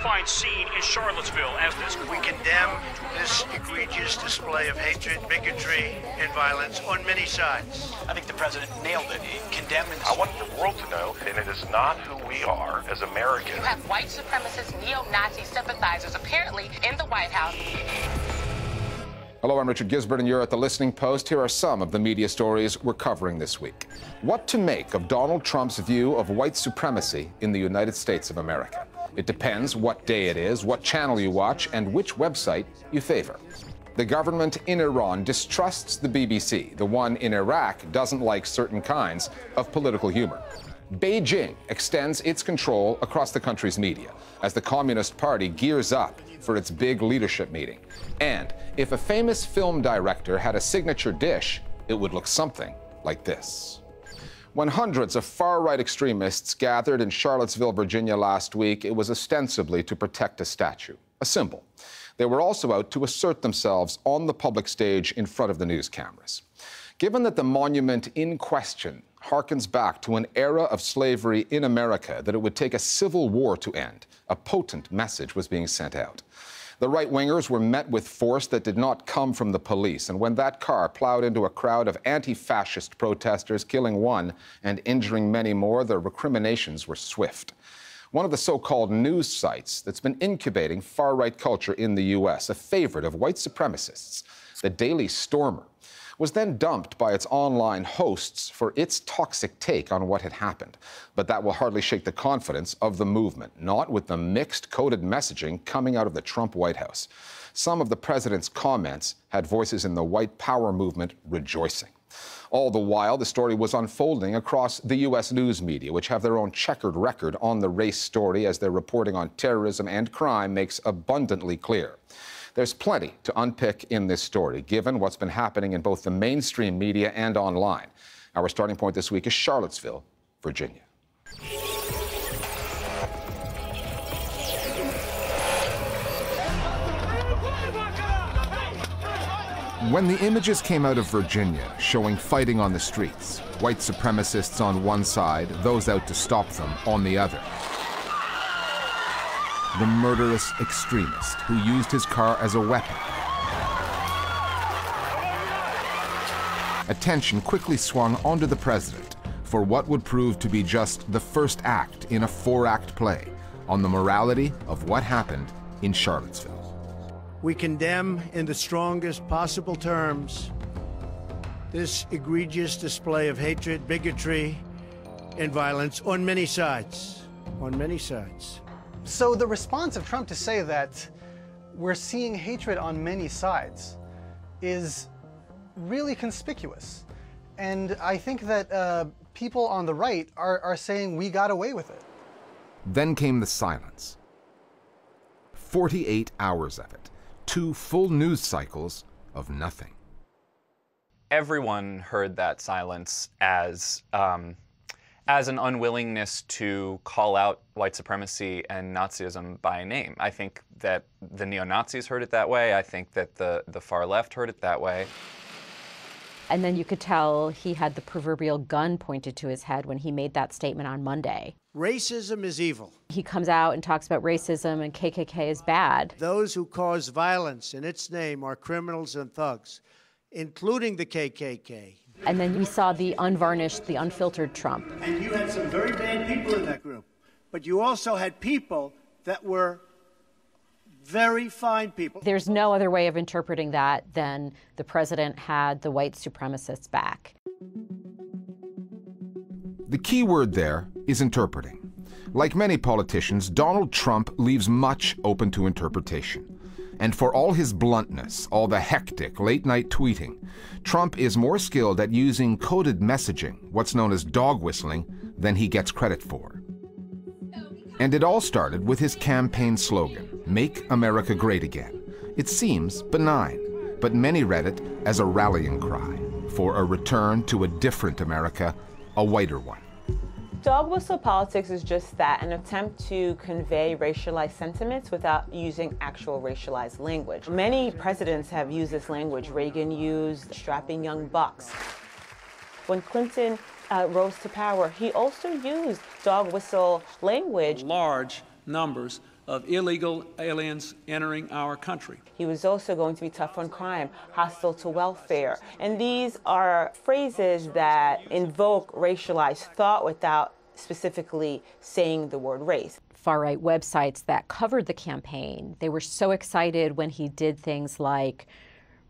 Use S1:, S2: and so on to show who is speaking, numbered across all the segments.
S1: horrifying scene in Charlottesville as this...
S2: We condemn this egregious display of hatred, bigotry, and violence on many sides.
S1: I think the president nailed it. Condemning...
S3: I want the world to know, and it is not who we are as Americans.
S4: You have white supremacist, neo-Nazi sympathizers apparently in the White House.
S5: Hello, I'm Richard Gisbert, and you're at The Listening Post. Here are some of the media stories we're covering this week. What to make of Donald Trump's view of white supremacy in the United States of America. It depends what day it is, what channel you watch, and which website you favor. The government in Iran distrusts the BBC. The one in Iraq doesn't like certain kinds of political humor. Beijing extends its control across the country's media as the Communist Party gears up for its big leadership meeting. And if a famous film director had a signature dish, it would look something like this. When hundreds of far-right extremists gathered in Charlottesville, Virginia last week, it was ostensibly to protect a statue, a symbol. They were also out to assert themselves on the public stage in front of the news cameras. Given that the monument in question harkens back to an era of slavery in America that it would take a civil war to end, a potent message was being sent out. The right-wingers were met with force that did not come from the police, and when that car plowed into a crowd of anti-fascist protesters, killing one and injuring many more, the recriminations were swift. One of the so-called news sites that's been incubating far-right culture in the U.S., a favorite of white supremacists, the Daily Stormer, was then dumped by its online hosts for its toxic take on what had happened. But that will hardly shake the confidence of the movement, not with the mixed coded messaging coming out of the Trump White House. Some of the president's comments had voices in the white power movement rejoicing. All the while, the story was unfolding across the U.S. news media, which have their own checkered record on the race story, as their reporting on terrorism and crime makes abundantly clear. There's plenty to unpick in this story, given what's been happening in both the mainstream media and online. Our starting point this week is Charlottesville, Virginia. When the images came out of Virginia showing fighting on the streets, white supremacists on one side, those out to stop them on the other, the murderous extremist who used his car as a weapon. Attention quickly swung onto the president for what would prove to be just the first act in a four-act play on the morality of what happened in Charlottesville.
S2: We condemn in the strongest possible terms this egregious display of hatred, bigotry, and violence on many sides. On many sides.
S6: So the response of Trump to say that we're seeing hatred on many sides is really conspicuous. And I think that people on the right are saying we got away with it.
S5: Then came the silence. 48 hours of it. 2 full news cycles of nothing.
S7: Everyone heard that silence as an unwillingness to call out white supremacy and Nazism by name. I think that the neo-Nazis heard it that way. I think that the far left heard it that way.
S8: And then you could tell he had the proverbial gun pointed to his head when he made that statement on Monday.
S2: Racism is evil.
S8: He comes out and talks about racism and KKK is bad.
S2: Those who cause violence in its name are criminals and thugs, including the KKK.
S8: And then we saw the unvarnished, the unfiltered Trump.
S2: And you had some very bad people in that group. But you also had people that were very fine people.
S8: There's no other way of interpreting that than the president had the white supremacists back.
S5: The key word there is interpreting. Like many politicians, Donald Trump leaves much open to interpretation. And for all his bluntness, all the hectic late-night tweeting, Trump is more skilled at using coded messaging, what's known as dog whistling, than he gets credit for. And it all started with his campaign slogan, "Make America Great Again." It seems benign, but many read it as a rallying cry for a return to a different America, a whiter one.
S9: Dog whistle politics is just that, an attempt to convey racialized sentiments without using actual racialized language. Many presidents have used this language. Reagan used strapping young bucks. When Clinton rose to power, he also used dog whistle language.
S10: Large numbers of illegal aliens entering our country.
S9: He was also going to be tough on crime, hostile to welfare. And these are phrases that invoke racialized thought without specifically saying the word race.
S8: Far-right websites that covered the campaign, they were so excited when he did things like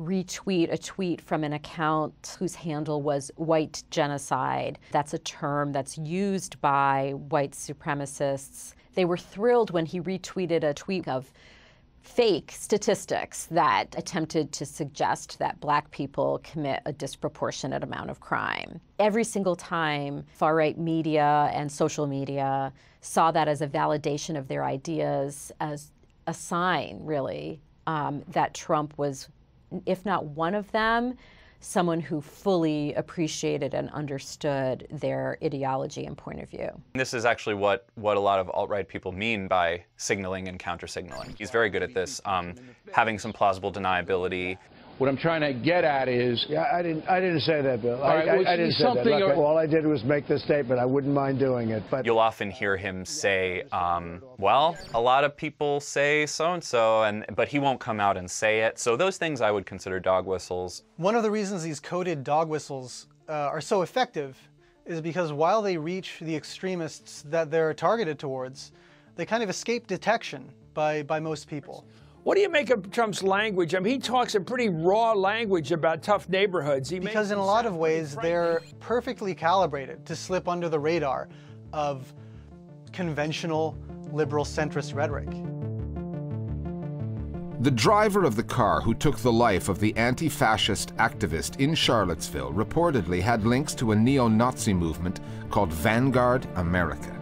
S8: retweet a tweet from an account whose handle was white genocide. That's a term that's used by white supremacists. They were thrilled when he retweeted a tweet of fake statistics that attempted to suggest that black people commit a disproportionate amount of crime. Every single time, far-right media and social media saw that as a validation of their ideas, as a sign, really, that Trump was, if not one of them, someone who fully appreciated and understood their ideology and point of view.
S7: This is actually what a lot of alt-right people mean by signaling and counter-signaling. He's very good at this, having some plausible deniability.
S11: What I'm trying to get at is...
S12: Yeah, I didn't say that, Bill.
S11: Right,
S12: I didn't say that. Look, all I did was make this statement. I wouldn't mind doing it, but...
S7: You'll often hear him say, well, a lot of people say so-and-so, but he won't come out and say it. So those things I would consider dog whistles.
S6: One of the reasons these coded dog whistles are so effective is because while they reach the extremists that they're targeted towards, they kind of escape detection by most people.
S11: What do you make of Trump's language? I mean, he talks a pretty raw language about tough neighborhoods.
S6: Because in a lot of ways, they're perfectly calibrated to slip under the radar of conventional liberal centrist rhetoric.
S5: The driver of the car who took the life of the anti-fascist activist in Charlottesville reportedly had links to a neo-Nazi movement called Vanguard America.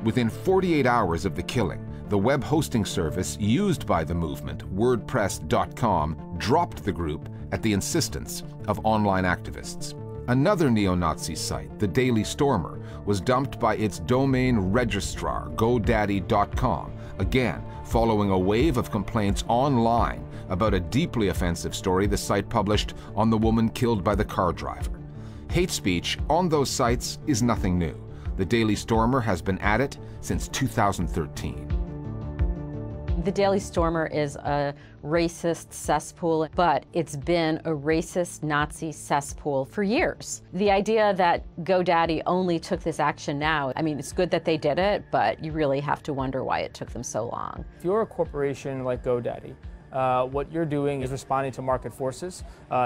S5: Within 48 hours of the killing, the web hosting service used by the movement, WordPress.com, dropped the group at the insistence of online activists. Another neo-Nazi site, the Daily Stormer, was dumped by its domain registrar, GoDaddy.com, again following a wave of complaints online about a deeply offensive story the site published on the woman killed by the car driver. Hate speech on those sites is nothing new. The Daily Stormer has been at it since 2013.
S8: The Daily Stormer is a racist cesspool, but it's been a racist Nazi cesspool for years. The idea that GoDaddy only took this action now, I mean, it's good that they did it, but you really have to wonder why it took them so long.
S13: If you're a corporation like GoDaddy, what you're doing is responding to market forces.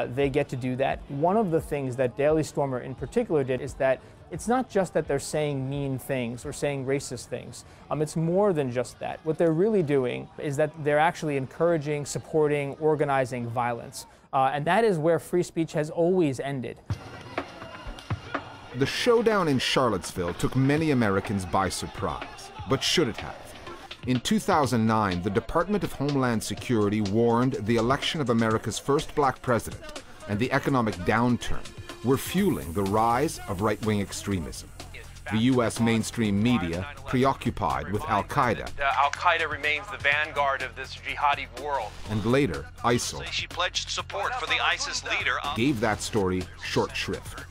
S13: They get to do that. One of the things that Daily Stormer in particular did is that it's not just that they're saying mean things or saying racist things. It's more than just that. What they're really doing is that they're actually encouraging, supporting, organizing violence. And that is where free speech has always ended.
S5: The showdown in Charlottesville took many Americans by surprise, but should it have? In 2009, the Department of Homeland Security warned the election of America's first black president and the economic downturn were fueling the rise of right-wing extremism. The U.S. mainstream media preoccupied with al-Qaeda.
S3: Al-Qaeda remains the vanguard of this jihadi world.
S5: And later, ISIL
S1: She pledged support for the ISIS leader.
S5: gave that story short shrift.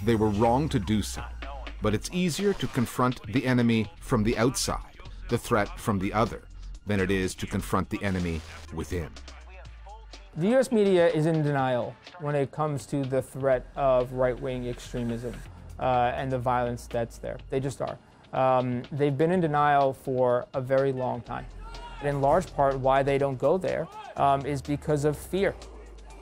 S5: They were wrong to do so, but it's easier to confront the enemy from the outside, the threat from the other, than it is to confront the enemy within.
S13: The U.S. media is in denial when it comes to the threat of right-wing extremism and the violence that's there. They just are. They've been in denial for a very long time. And in large part, why they don't go there is because of fear.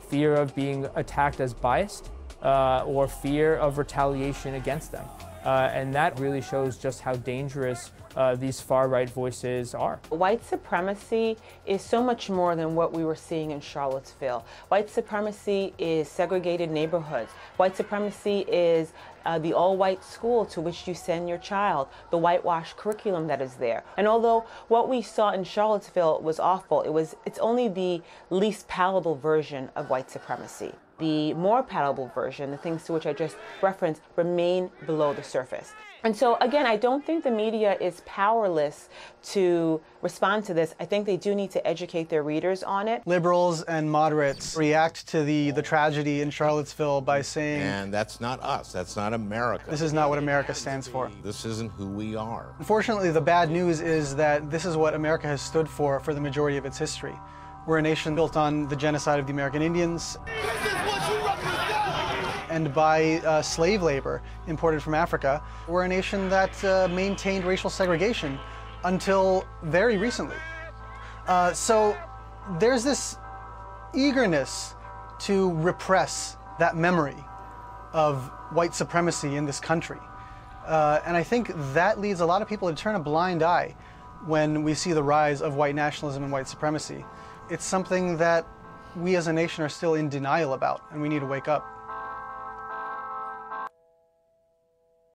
S13: Fear of being attacked as biased or fear of retaliation against them. And that really shows just how dangerous these far-right voices are.
S9: White supremacy is so much more than what we were seeing in Charlottesville. White supremacy is segregated neighborhoods. White supremacy is the all-white school to which you send your child, the whitewashed curriculum that is there. And although what we saw in Charlottesville was awful, it's only the least palatable version of white supremacy. The more palatable version, the things to which I just referenced, remain below the surface. And so, again, I don't think the media is powerless to respond to this. I think they do need to educate their readers on it.
S6: Liberals and moderates react to the tragedy in Charlottesville by saying,
S14: and that's not us, that's not America.
S6: This is not what America stands for.
S14: This isn't who we are.
S6: Unfortunately, the bad news is that this is what America has stood for the majority of its history. We're a nation built on the genocide of the American Indians. And by slave labor imported from Africa. We're a nation that maintained racial segregation until very recently. So there's this eagerness to repress that memory of white supremacy in this country. And I think that leads a lot of people to turn a blind eye when we see the rise of white nationalism and white supremacy. It's something that we as a nation are still in denial about, and we need to wake up.